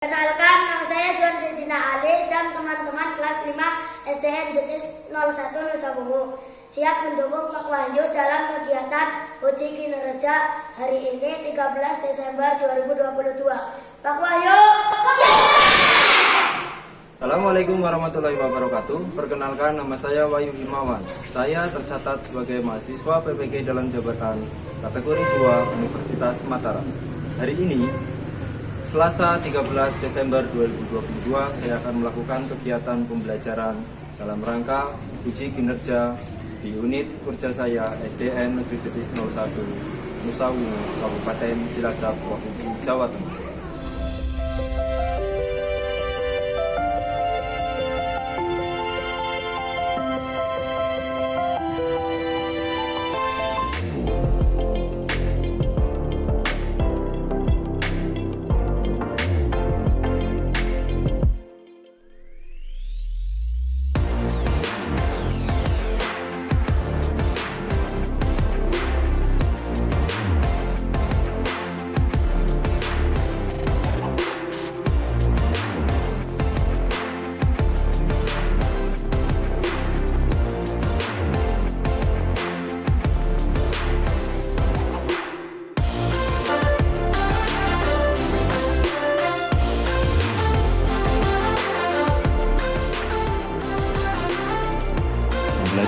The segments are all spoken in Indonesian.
Kenalkan, nama saya Juan Sedina Ali dan teman-teman kelas 5 SDN Jetis 01 Nusa Bungu siap mendukung Pak Wahyu dalam kegiatan uji kinerja hari ini 13 Desember 2022. Pak Wahyu, Assalamualaikum warahmatullahi wabarakatuh. Perkenalkan, nama saya Wahyu Himawan. Saya tercatat sebagai mahasiswa PPG dalam jabatan kategori 2 Universitas Mataram. Hari ini Selasa 13 Desember 2022, saya akan melakukan kegiatan pembelajaran dalam rangka uji kinerja di unit kerja saya SDN Negeri Jetis 01 Nusa Bungu, Kabupaten Cilacap, Provinsi Jawa Tengah.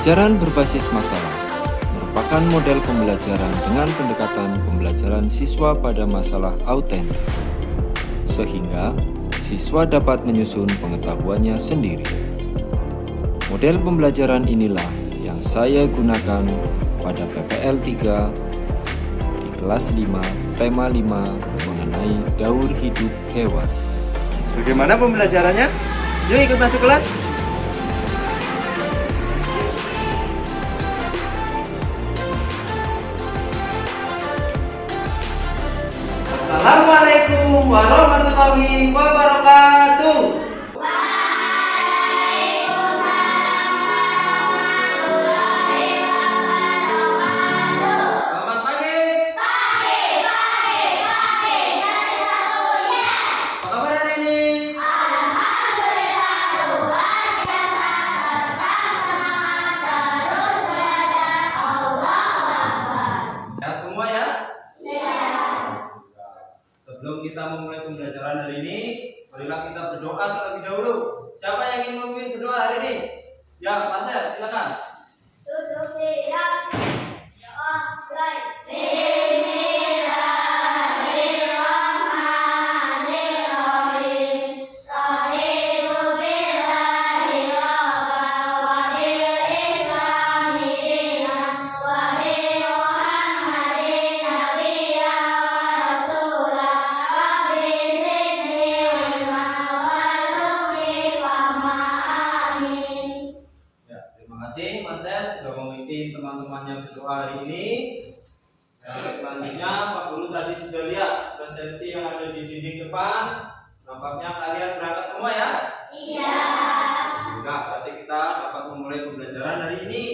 Pembelajaran berbasis masalah merupakan model pembelajaran dengan pendekatan pembelajaran siswa pada masalah autentik, sehingga siswa dapat menyusun pengetahuannya sendiri. Model pembelajaran inilah yang saya gunakan pada PPL 3 di kelas 5, tema 5 mengenai daur hidup hewan. Bagaimana pembelajarannya? Yuk ikut masuk kelas. Assalamualaikum warahmatullahi wabarakatuh. Selamat pagi. Apa kabar hari ini? Sehat semua ya? Sebelum kita memulai pembelajaran hari ini, marilah kita berdoa terlebih dahulu. Siapa yang ingin memimpin berdoa hari ini? Ya, Mas Her, silakan. duduk siap. Doa mulai. Ya, terima kasih Mas Her sudah memimpin teman-temannya berdoa hari ini. Dan selanjutnya Pak Guru tadi sudah lihat presensi yang ada di dinding depan. Nampaknya kalian berangkat semua ya? Iya. Enggak, berarti kita dapat memulai pembelajaran hari ini.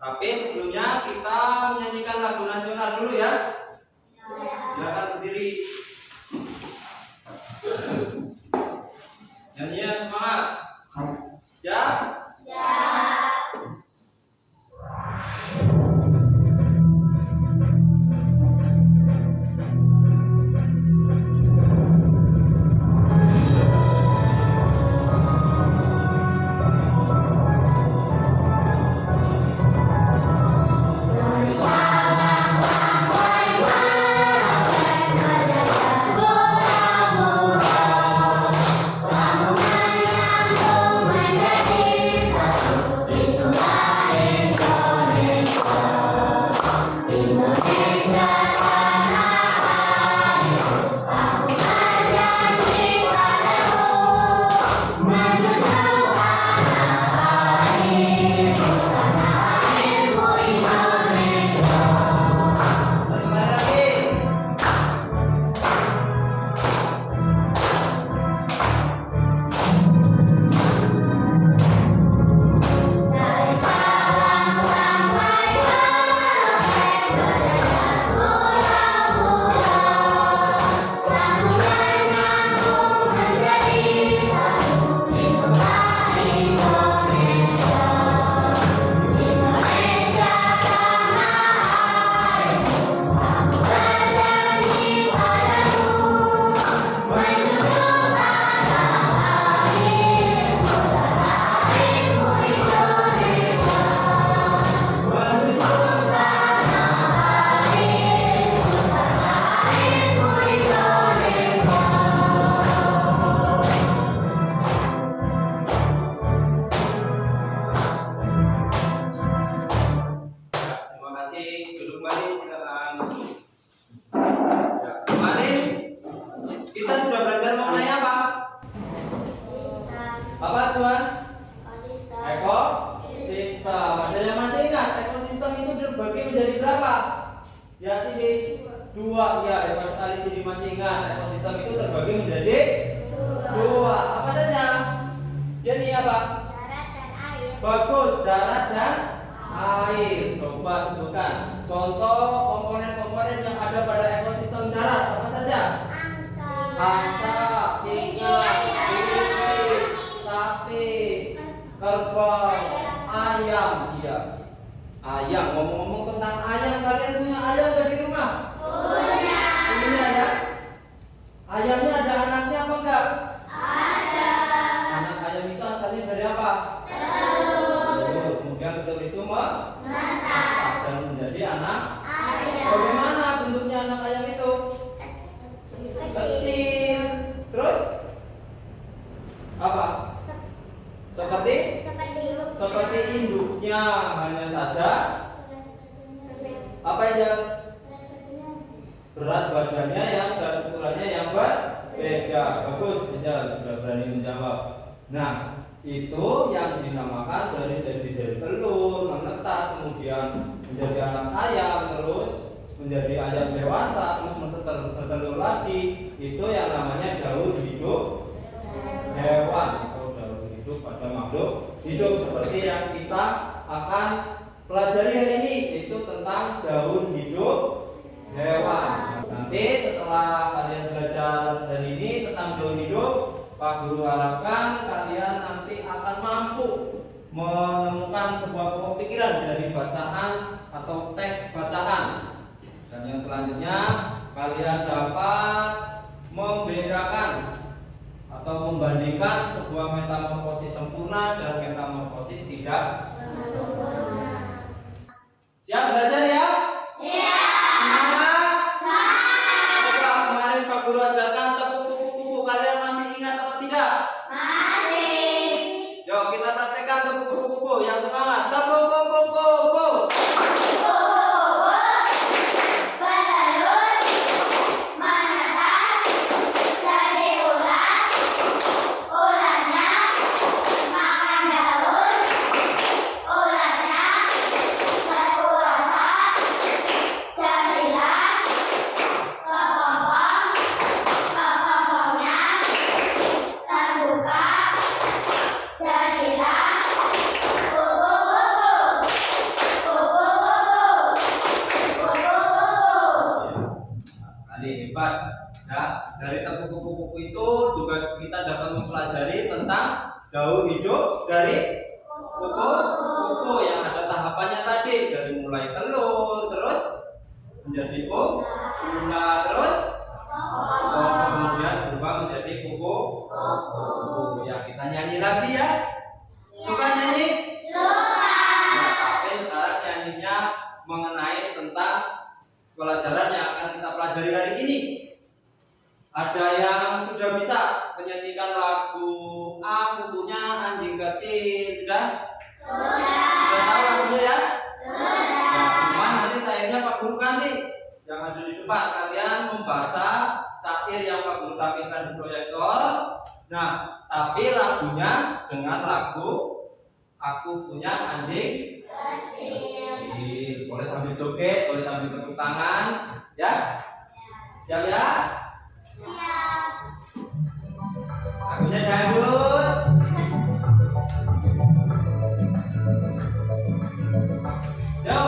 Tapi sebelumnya kita menyanyikan lagu nasional dulu ya. Silakan berdiri. Nyanyian semangat. Siap? Samudaya Kerbau. Ayam. Iya. Ayam. Ngomong-ngomong tentang ayam, kalian punya ayam nggak di rumah? Punya ya. Ayamnya ada anaknya apa enggak? Anak ayam itu asalnya dari apa? Telur. Kemudian telur itu menetas dan menjadi anak ayam. Bagaimana bentuknya anak ayam itu? Kecil. Terus? Apa? Seperti induknya, hanya saja apa yang berat badannya yang dan ukurannya yang berbeda. Bagus, sudah berani menjawab. Nah, itu yang dinamakan dari telur, menetas, kemudian menjadi anak ayam, terus menjadi ayam dewasa, terus bertelur lagi. Itu yang namanya daur hidup hewan atau daur hidup pada makhluk hidup, seperti yang kita akan pelajari hari ini, yaitu tentang daur hidup hewan. Nanti setelah kalian belajar hari ini tentang daur hidup, Pak Guru harapkan kalian nanti akan mampu menemukan sebuah pemikiran dari bacaan atau teks bacaan. Dan yang selanjutnya kalian dapat membedakan atau membandingkan sebuah metamorfosis sempurna dan metamorfosis tidak sempurna. Siap belajar ya? Coba kemarin Pak Guru ajarkan tepuk kuku-kuku, kalian masih ingat apa tidak? Yuk kita praktekkan tepuk kuku-kuku yang semangat. Tepuk kuku-kuku. Hebat. Ya, dari tepuk kuku-kuku itu juga kita dapat mempelajari tentang daur hidup dari kuku-kuku yang ada tahapannya tadi, dari mulai telur, terus menjadi una, terus kemudian berubah menjadi kuku. Ya, kita nyanyi lagi ya. Suka nyanyi? Nah, tapi sekarang nyanyinya mengenai tentang pelajaran yang akan kita pelajari hari ini. Ada yang sudah bisa menyanyikan lagu Aku Punya Anjing Kecil? Sudah? Sudah tahu lagunya ya? Nah, cuma nanti syairnya Pak Guru ganti. Yang ada di depan kalian membaca syair yang Pak Guru tampilkan di proyektor. Nah, tapi lagunya dengan lagu Aku Punya Anjing Kecil. Boleh sambil joget, boleh sambil tepuk tangan, ya? Siap ya? Lagunya dangdut. Yo.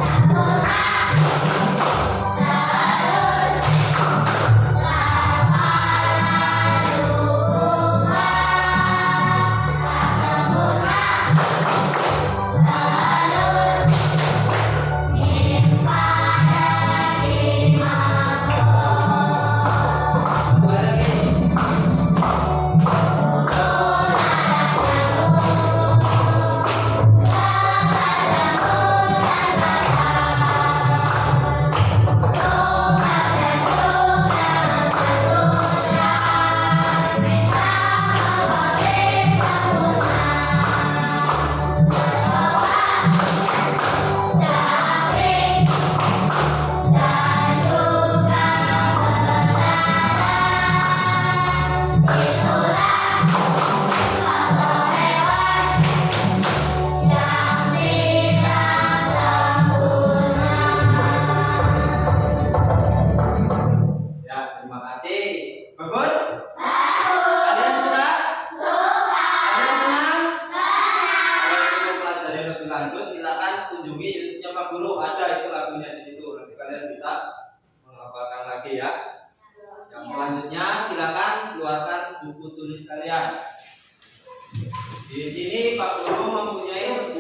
Aku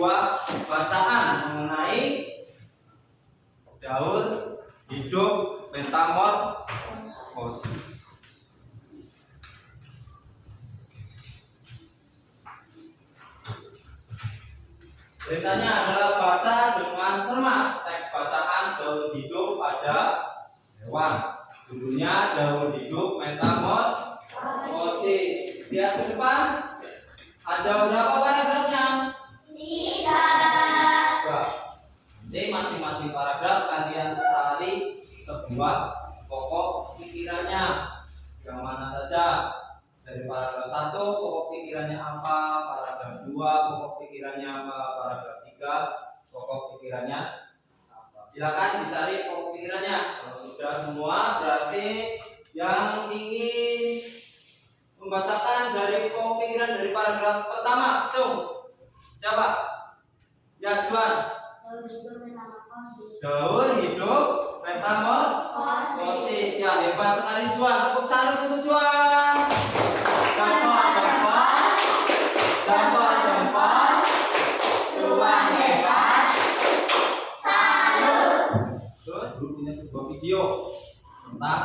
sebuah bacaan mengenai daur hidup metamorfosis. Ceritanya adalah baca dengan cermat teks bacaan daur hidup pada hewan. Judulnya daur hidup metamorfosis. Lihat ke depan. Ada berapa paragrafnya? 3. Jadi masing-masing paragraf kalian cari sebuah pokok pikirannya. Yang mana saja? Dari paragraf 1 pokok pikirannya apa, paragraf 2 pokok pikirannya apa, paragraf 3 pokok pikirannya apa. Silakan dicari pokok pikirannya. Kalau sudah semua berarti yang ingin membacakan dari pokok pikiran dari paragraf pertama, Cung. Siapa? Ya, Juan. Daur hidup metamorfosis. Ya, hebat sekali Juan. Tepuk tangan untuk Juan. Jempol. Juan hebat. Salut. Terus guru punya sebuah video tentang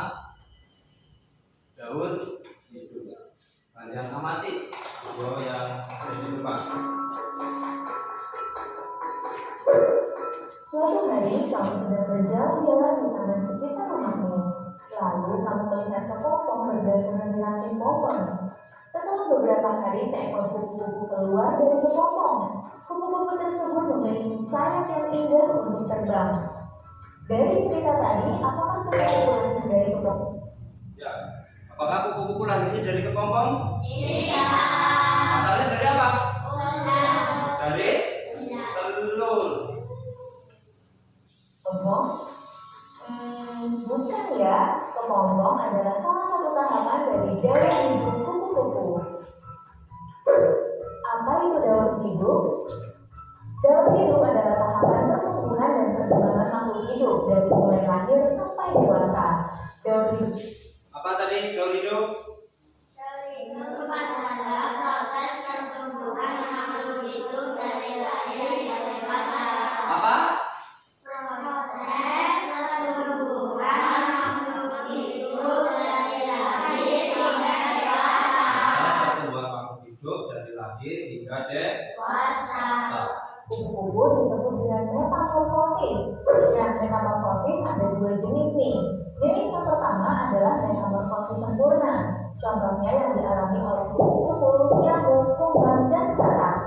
daur hidup. Kalian amati video yang di depan. Suatu hari kamu sedang berjalan-jalan di taman sekitar rumahmu. Lalu kamu melihat kepompong bergantungan di ranting pohon. Setelah beberapa hari, seekor kupu-kupu keluar dari kepompong. Kupu-kupu tersebut memiliki sayap yang indah untuk terbang. Dari cerita tadi, apakah kupu-kupu lahir dari kepompong? Ya, apakah kupu-kupu lahirnya dari kepompong? Iya. Asalnya dari apa? Ular. Dari telur. Kepompong? Bukan ya. Kepompong adalah salah satu tahapan dari daur hidup kupu-kupu. Apa itu daur hidup? Daur hidup adalah tahapan pertumbuhan dan perkembangan makhluk hidup dari mulai lahir sampai dewasa. Daur hidup Apa tadi daur hidup? Itu adalah proses pertumbuhan makhluk hidup dari lahir hingga dewasa. Apa? Proses pertumbuhan makhluk hidup dari lahir hingga dewasa. Pertumbuhan makhluk hidup dari lahir hingga dewasa. kupu-kupu disebut dengan metamorfosis. Nah, metamorfosis ada dua jenis nih. Jenis yang pertama adalah metamorfosis sempurna. Contohnya yang dialami oleh kupu-kupu, nyamuk, kumbang, dan sarang.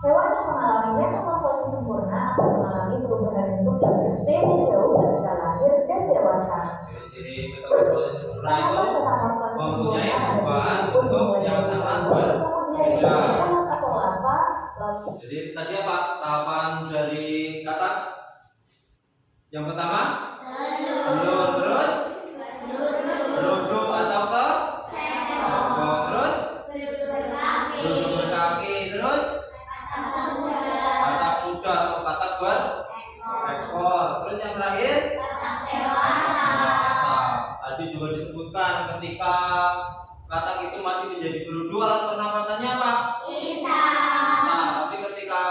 Hewan yang mengalami metamorfosis sempurna akan mengalami perubahan bentuk yang berbeda jauh ketika lahir dan dewasa. Ciri metamorfosis sempurna itu mempunyai perubahan bentuk yang sangat berbeda. Atau apa? Lalu Jadi tadi apa tahapan dari kata? Yang pertama telur, terus beruduk atau ke terus beruduk berkaki, terus katak kuda atau katak berekor, terus yang terakhir dewasa. Tadi juga disebutkan ketika katak itu masih menjadi beruduk, alat pernafasannya apa? Tapi ketika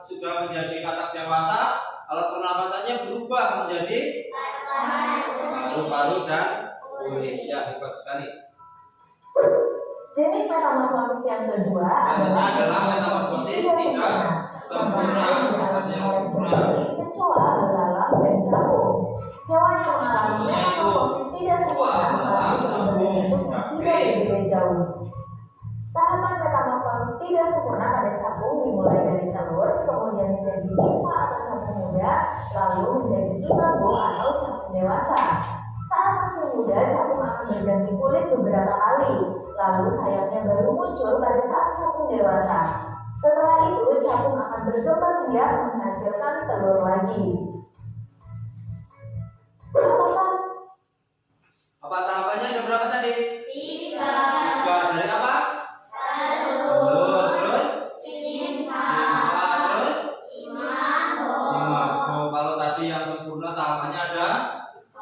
sudah menjadi katak dewasa, alat pernafasannya berubah menjadi paru-paru dan kulit. Ya, hebat sekali. jenis metamorfosis yang kedua Adalah metamorfosis tidak sempurna. Kecoa, belalang, dan capung. Hewan yang mengalami metamorfosis tidak sempurna mengalami perubahan bentuk yang tidak berbeda jauh. Tahapan metamorfosis tidak sempurna pada capung dimulai dari telur, kemudian menjadi nimfa atau capung muda, lalu menjadi imago atau capung dewasa. Saat masih muda, capung akan berganti kulit beberapa kali, lalu sayapnya baru muncul pada saat capung dewasa. Setelah itu, capung akan berkembang biak menghasilkan telur lagi. Apa tahapannya ada berapa tadi? 3. Dari apa? Telur, terus nimfa, terus imago. Kalau tadi yang sempurna tahapannya ada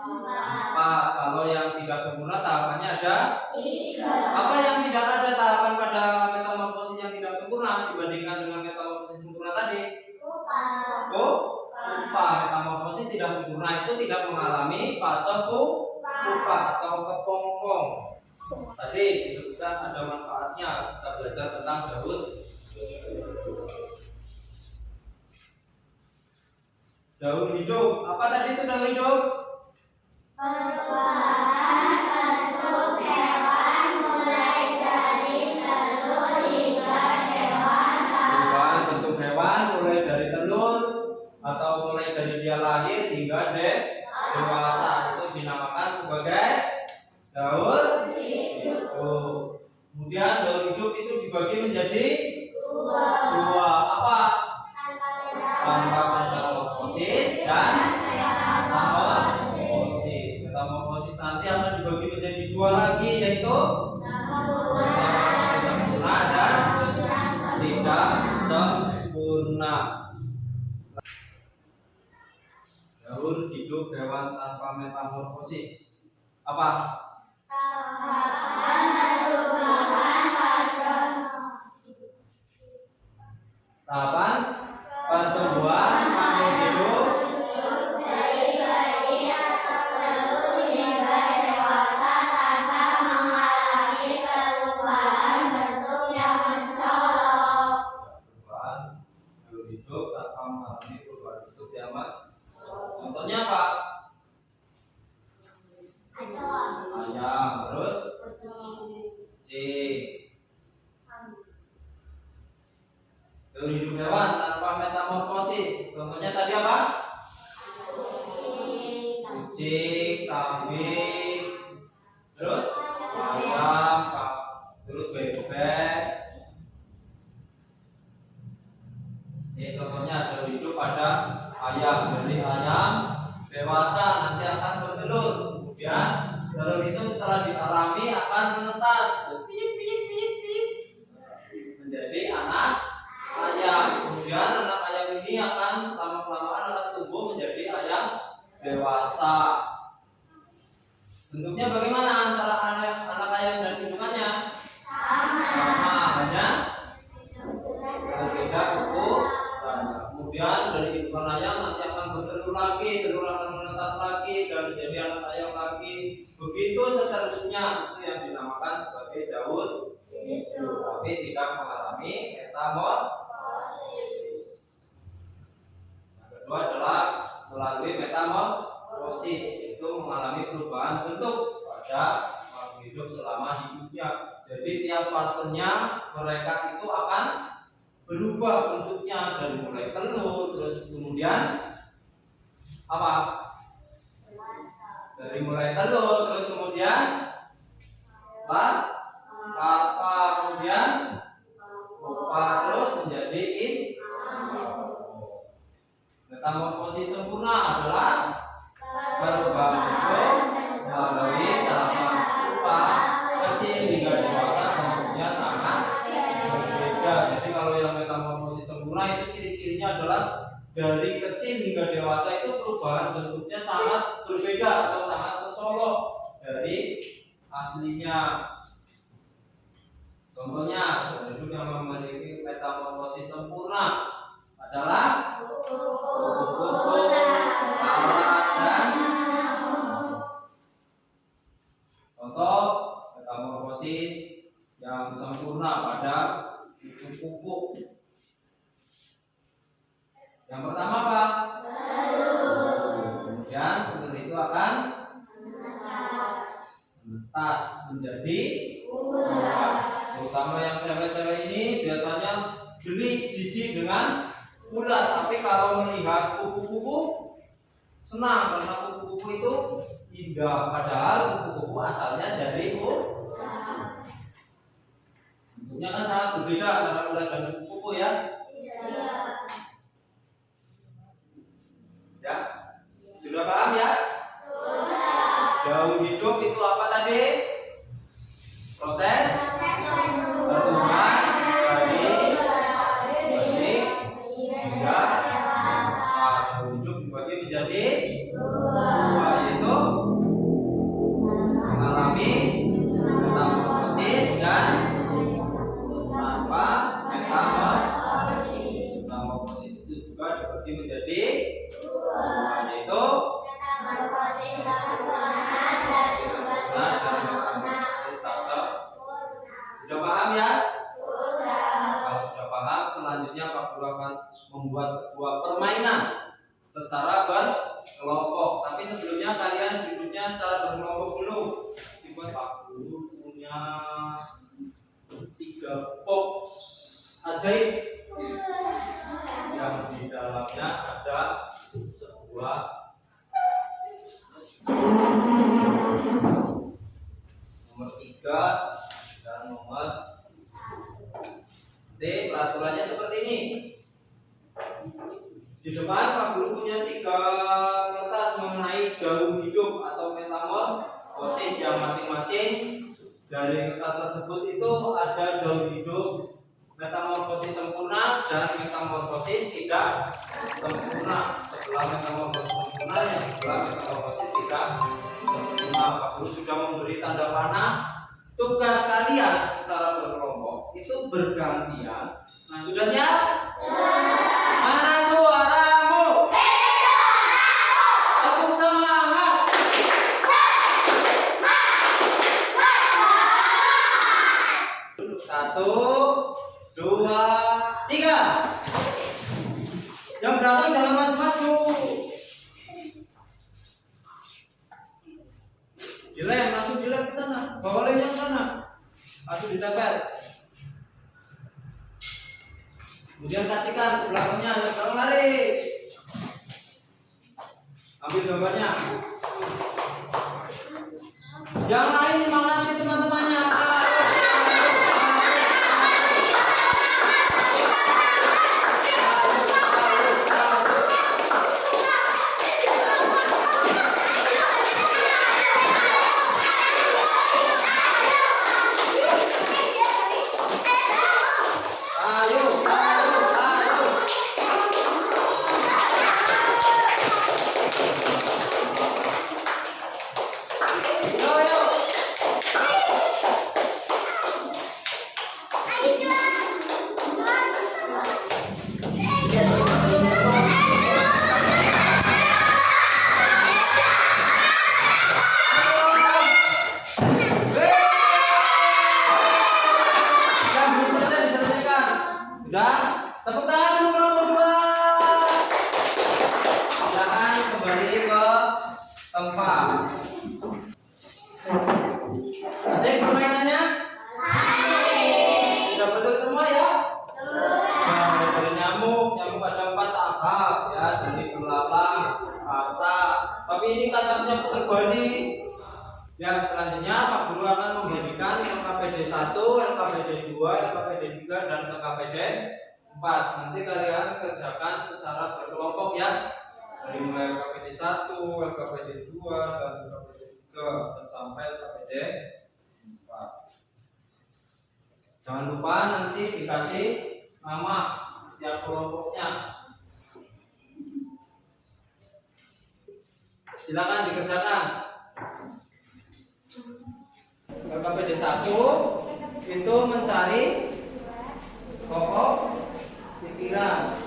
4. Kalau yang tidak sempurna tahapannya ada 3. Apa yang tidak ada tahapan pada metamorfosis yang tidak sempurna dibandingkan dengan metamorfosis sempurna tadi? mengalami fase pupa atau kepompong. Tadi disebutkan ada manfaatnya, kita belajar tentang daun. Daun hidup. Apa tadi itu daun hidup? Perubahan bentuk hewan mulai dari telur hingga dewasa. Perubahan bentuk hewan mulai dari telur atau mulai dari dia lahir hingga dewasa itu dinamakan sebagai daun hidup. Kemudian daun hidup itu dibagi menjadi dua. Apa? Tanpa metamorfosis dan metamorfosis. Metamorfosis nanti akan dibagi menjadi dua lagi, yaitu metamorfosis sempurna dan tidak sempurna. Daun hidup hewan tanpa metamorfosis. Apa? Tahapan pertumbuhan makhluk hidup Dari bayi atau telur hingga dewasa tanpa mengalami perubahan bentuk yang mencolok. perubahan makhluk hidup tanpa mengalami perubahan bentuk yang contohnya apa? Ayam, terus kucing. Daun hidup hewan tanpa metamorfosis. Contohnya tadi apa? Kucing, kambing, terus ayam, terus bebek. Ini contohnya daun hidup pada ayam. Dari ayam dewasa nanti akan bertelur. Kemudian telur itu setelah dialami akan menetas menjadi anak ayam. Kemudian anak ayam ini akan lama-kelamaan akan tumbuh menjadi ayam dewasa. Bentuknya bagaimana antara anak ayam dan indukannya? Sama, hanya berbeda kuku. Kemudian dari indukan ayam nanti akan bertelur lagi, telur akan menetas lagi dan menjadi anak ayam lagi. Begitu seterusnya, itu yang dinamakan sebagai daun hidup, tapi tidak mengalami metamorfosis. Yang kedua adalah melalui metamorfosis, itu mengalami perubahan bentuk pada makhluk hidup selama hidupnya. Jadi tiap fasenya mereka itu akan berubah bentuknya dari mulai telur, terus kemudian apa? Dari mulai telur, terus kemudian larva, kemudian pupa, terus menjadi metamorfosis sempurna adalah perubahan bentuk melalui tahapan pupa kecil hingga dewasa, bentuknya sangat berbeda. Jadi kalau yang metamorfosis sempurna itu ciri-cirinya adalah dari kecil hingga dewasa itu perubahan bentuknya sangat berbeda atau sangat mencolok dari aslinya. Contohnya daun hidup yang memiliki metamorfosis sempurna adalah kupu-kupu, lalat, dan contoh metamorfosis yang sempurna pada kupu-kupu. Yang pertama apa? Kemudian telur itu akan menetas menjadi ular. Terutama yang cewek-cewek ini biasanya geli, jijik dengan ular. Tapi kalau melihat kupu-kupu senang karena kupu-kupu itu indah. Padahal kupu-kupu asalnya dari ular. Bentuknya kan sangat berbeda antara ular dan kupu-kupu ya. Ya, sudah paham ya? Daun hidup itu apa tadi? Proses pertumbuhan dari benih hingga daun hidup dibagi menjadi dua, yaitu mengalami metamorfosis dan tanpa metamorfosis. Metamorfosis itu juga dibagi menjadi dua, yaitu membuat sebuah permainan secara berkelompok. Tapi sebelumnya kalian duduknya secara berkelompok dulu. Dibuat Pak Guru punya 3 box ajaib yang di dalamnya ada sebuah nomor 3 dan nomor D. Peraturannya seperti ini. Di depan Pak Guru punya 3 kertas mengenai daun hidup atau metamorfosis yang masing-masing dari kertas tersebut itu ada daun hidup, metamorfosis sempurna dan metamorfosis tidak sempurna. Setelah metamorfosis sempurna yang setelah metamorfosis tidak sempurna. Pak Guru sudah memberi tanda panah. Tugas kalian secara berkelompok itu bergantian. Nah, sudah siap? Mana suaramu? Tepuk semangat. Duduk 1, 2, 3. Yang belakang jangan maju-maju. Dilem, langsung dilem ke sana. Bawa lemnya ke sana. Langsung ditempel. Kemudian kasihkan ke belakangnya, yang belakang lari. Ambil gambarnya. Yang lain di mana sih teman-temannya? Tepuk tangan untuk nomor 2. Silakan kembali ke tempat. Asik permainannya? Sudah betul semua ya? Nah, dari nyamuk ada 4 tahap ya, dari kelapa, kata. Tapi ini katanya terbalik. Yang selanjutnya Pak Guru akan membagikan LKPD 1, LKPD 2, LKPD 3 dan LKPD 4. Nanti kalian kerjakan secara berkelompok ya. Dari mulai LKPD 1, LKPD 2 dan LKPD 3 dan sampai LKPD 4. Jangan lupa nanti dikasih nama setiap kelompoknya. Silakan dikerjakan. LKPD 1 itu mencari pokok pikiran.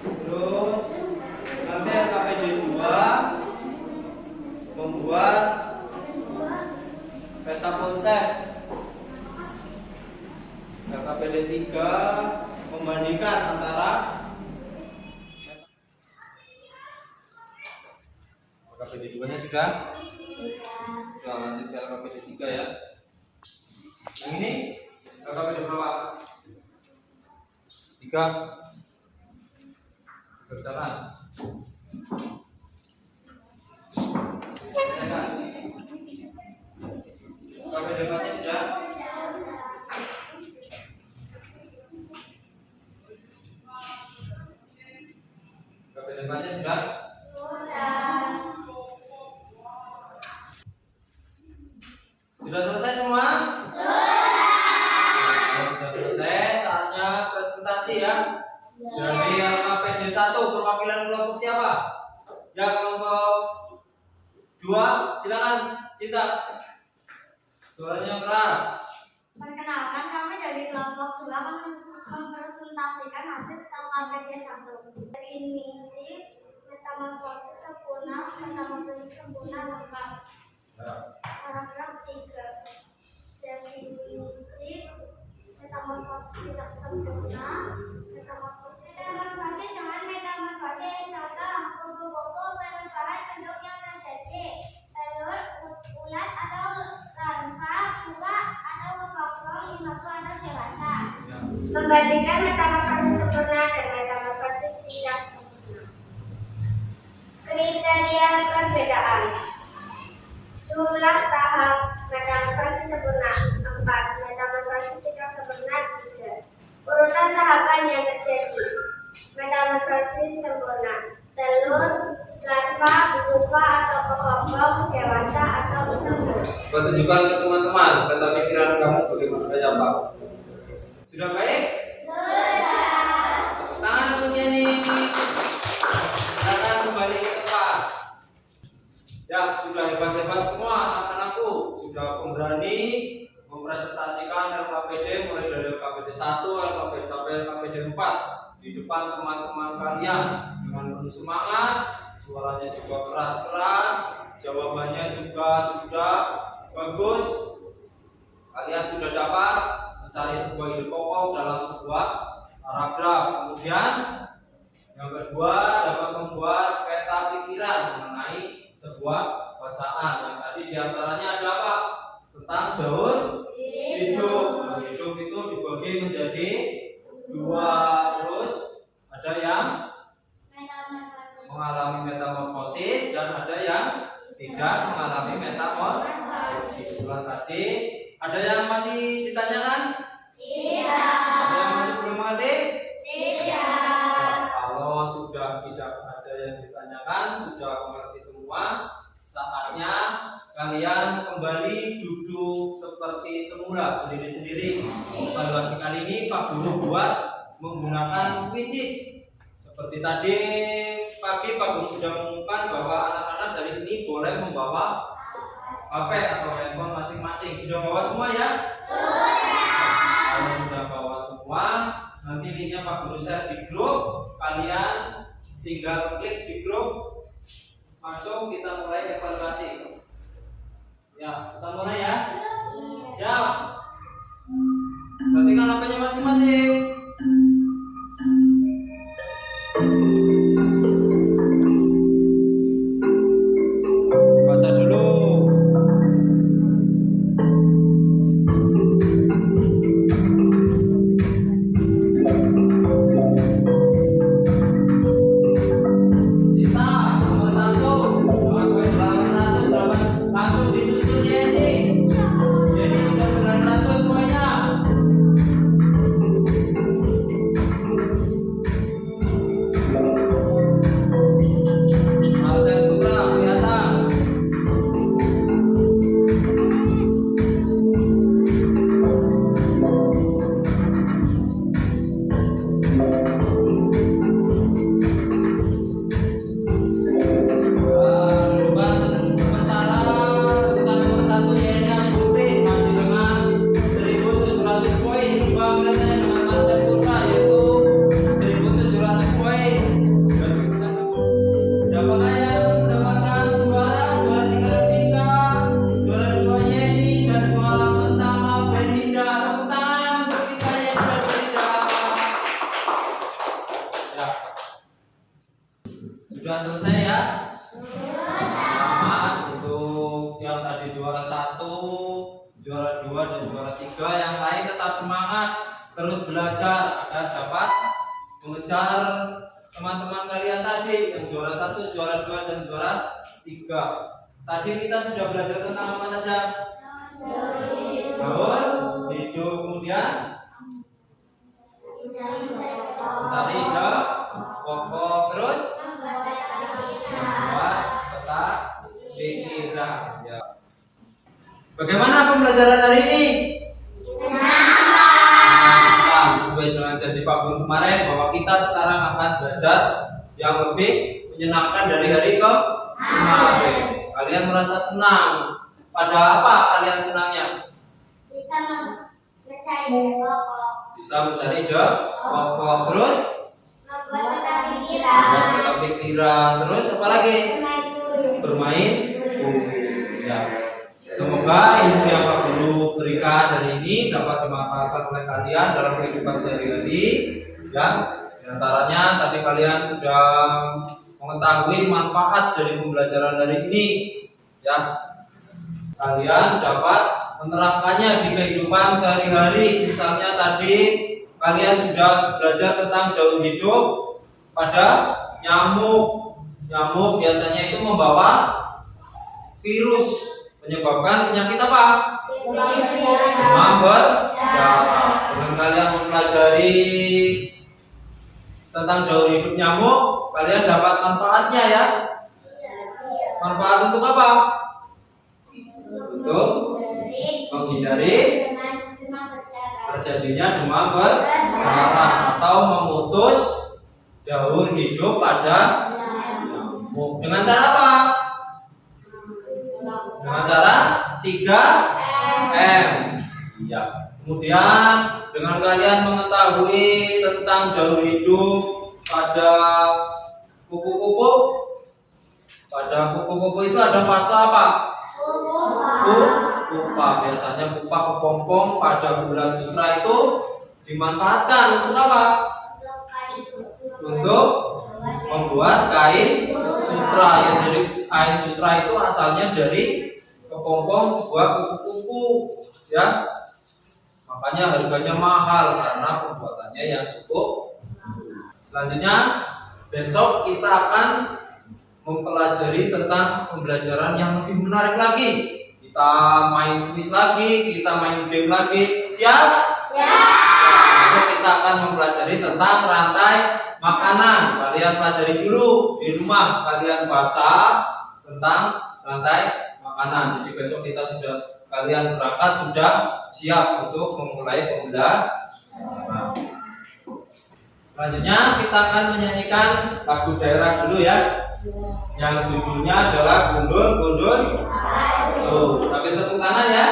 Terus nanti LKPD 2 membuat peta konsep. LKPD 3 membandingkan antara LKPD 2-nya sudah. Sudah lanjut ke LKPD 3 ya. Yang ini LKPD berapa? 3. Berjalan. LKPD 4-nya sudah. LKPD 4-nya sudah. Sudah selesai semua? Sudah selesai, saatnya presentasi ya. Dari LKPD 1 perwakilan kelompok siapa? Ya, kelompok 2, silakan Cinta. Suaranya keras. Perkenalkan, kami dari kelompok 2 akan mempresentasikan hasil LKPD 1. Definisi metamorfosis sempurna, metamorfosis sempurna lengkap. Paragraf 3. Definisi metamorfosis tidak sempurna, metamorfosis Membandingkan metamorfosis sempurna dan metamorfosis tidak sempurna. Kriteria perbedaan. Jumlah tahap metamorfosis sempurna 4, metamorfosis tidak sempurna 3. Urutan tahapan yang terjadi. Metamorfosis sempurna: telur, larva, pupa atau kepompong, dewasa atau embun. Coba tunjukkan ke teman-teman kata pikiran kamu bagaimana kayak apa. Sudah baik? Sudah. Tangan untuk ini. Silakan kembali ke tempat. Ya, sudah hebat-hebat semua anak-anakku. Sudah pemberani mempresentasikan LKPD mulai dari LKPD 1, LKPD sampai LKPD 4 di depan teman-teman kalian dengan penuh semangat. Suaranya juga keras-keras, jawabannya juga sudah bagus. Kalian sudah dapat mencari sebuah ide pokok dalam sebuah paragraf. Kemudian yang kedua, dapat membuat peta pikiran mengenai sebuah bacaan. Yang tadi diantaranya ada apa? Tentang daun hidup. Hidup itu dibagi menjadi 2. Terus ada yang mengalami metamorfosis dan ada yang tidak mengalami metamorfosis. Itulah tadi. Ada yang masih ditanyakan? Tidak. Ada yang masih belum mengerti? Tidak. Kalau sudah tidak ada yang ditanyakan, sudah mengerti semua, saatnya kalian kembali duduk seperti semula sendiri-sendiri. Evaluasi kali ini Pak Guru buat menggunakan quizzes. Seperti tadi pagi Pak Guru sudah mengumumkan bahwa anak-anak dari ini boleh membawa HP atau handphone masing-masing. Sudah bawa semua ya? Sudah. Kalau sudah bawa semua, nanti linknya Pak Guru share di grup. Kalian tinggal klik di grup, langsung kita mulai evaluasi. Ya, kita mulai ya. Siap. Perhatikan HP-nya masing-masing. Baca dulu. Cita, nomor 1. Langsung disusul Yeni. Yeni sudah 900 semuanya. Marcel Putra kelihatan. Duluan sementara urutan nomor 1 Yeni Astuti masih dengan 1.700 poin. Dua menitnya dengan Marcel Putra yaitu 1.700 poin. Siapakah yang mendapatkan juara 3 Revika, juara 2 Yeni, dan juara pertama Belinda? Tepuk tangan untuk kita Yeni dan Belinda. Ya. Sudah selesai ya? Selamat untuk yang tadi juara 1, juara 2, dan juara 3. Yang lain tetap semangat, terus belajar agar dapat mengejar teman-teman kalian tadi yang juara 1, juara 2, dan juara 3. Tadi kita sudah belajar tentang apa saja? Daun hidup. Kemudian mencari ide pokok, terus membuat peta pikiran. Ya. Bagaimana pembelajaran hari ini? Nah, sesuai dengan janji Pak Guru kemarin bahwa kita sekarang akan belajar yang lebih menyenangkan dari hari kemarin. Kalian merasa senang? Pada apa kalian senangnya? Bisa mencari ide pokok, Bisa mencari ide pokok, terus membuat peta pikiran, membuat peta pikiran, terus apa lagi? bermain Bermain. Ya. Semoga ilmu yang Pak Guru berikan hari ini dapat dimanfaatkan oleh kalian dalam kehidupan sehari-hari. Ya, diantaranya tadi kalian sudah mengetahui manfaat dari pembelajaran hari ini. Ya, kalian dapat menerapkannya di kehidupan sehari-hari. Misalnya tadi kalian sudah belajar tentang daun hidup pada nyamuk. Nyamuk biasanya itu membawa virus, menyebabkan penyakit apa? Demam berdarah. Dengan kalian mempelajari tentang daun hidup nyamuk, kalian dapat manfaatnya ya. Manfaat untuk apa? Untuk menghindari terjadinya demam berdarah atau memutus daun hidup pada nyamuk. Dengan cara apa? Dengan cara 3M. Ya. Kemudian dengan kalian mengetahui tentang daun hidup pada kupu-kupu, itu ada fase apa? Pupa. Biasanya pupa kepompong pada bulan sutra itu dimanfaatkan untuk apa? Untuk membuat kain sutra. Ya, jadi kain sutra itu asalnya dari kepompong sebuah kupu-kupu, ya. Makanya harganya mahal karena pembuatannya yang cukup. Selanjutnya besok kita akan mempelajari tentang pembelajaran yang lebih menarik lagi. Kita main kuis lagi, kita main game lagi. Siap? Siap. Besok kita akan mempelajari tentang rantai makanan. Kalian pelajari dulu di rumah. Kalian baca tentang rantai makanan. Jadi besok kalian berangkat sudah siap untuk memulai pembelajaran. Selanjutnya kita akan menyanyikan lagu daerah dulu ya. Yang judulnya adalah Gundul. Sambil tepuk tangan ya.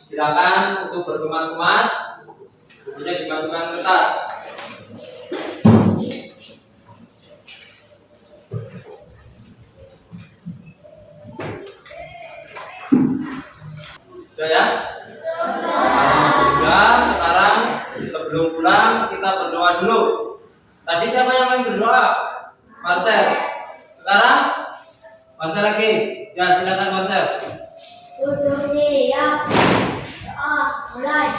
Silakan untuk berkemas-kemas, bukunya dimasukkan ke tas. Sudah ya? Sudah. Sekarang sebelum pulang kita berdoa dulu. Tadi siapa yang main berdoa? Marcel. Sekarang Marcel lagi. Ya, silakan Marcel. Duduk siap. Mulai.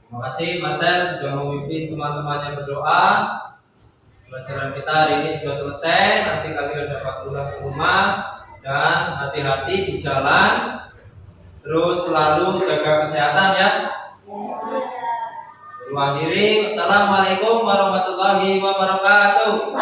Terima kasih Marcel sudah memimpin teman-temannya berdoa. Pelajaran kita hari ini sudah selesai. Nanti kalian dapat pulang ke rumah dan hati-hati di jalan. Terus selalu jaga kesehatan ya. Akhiri, wassalamualaikum warahmatullahi wabarakatuh.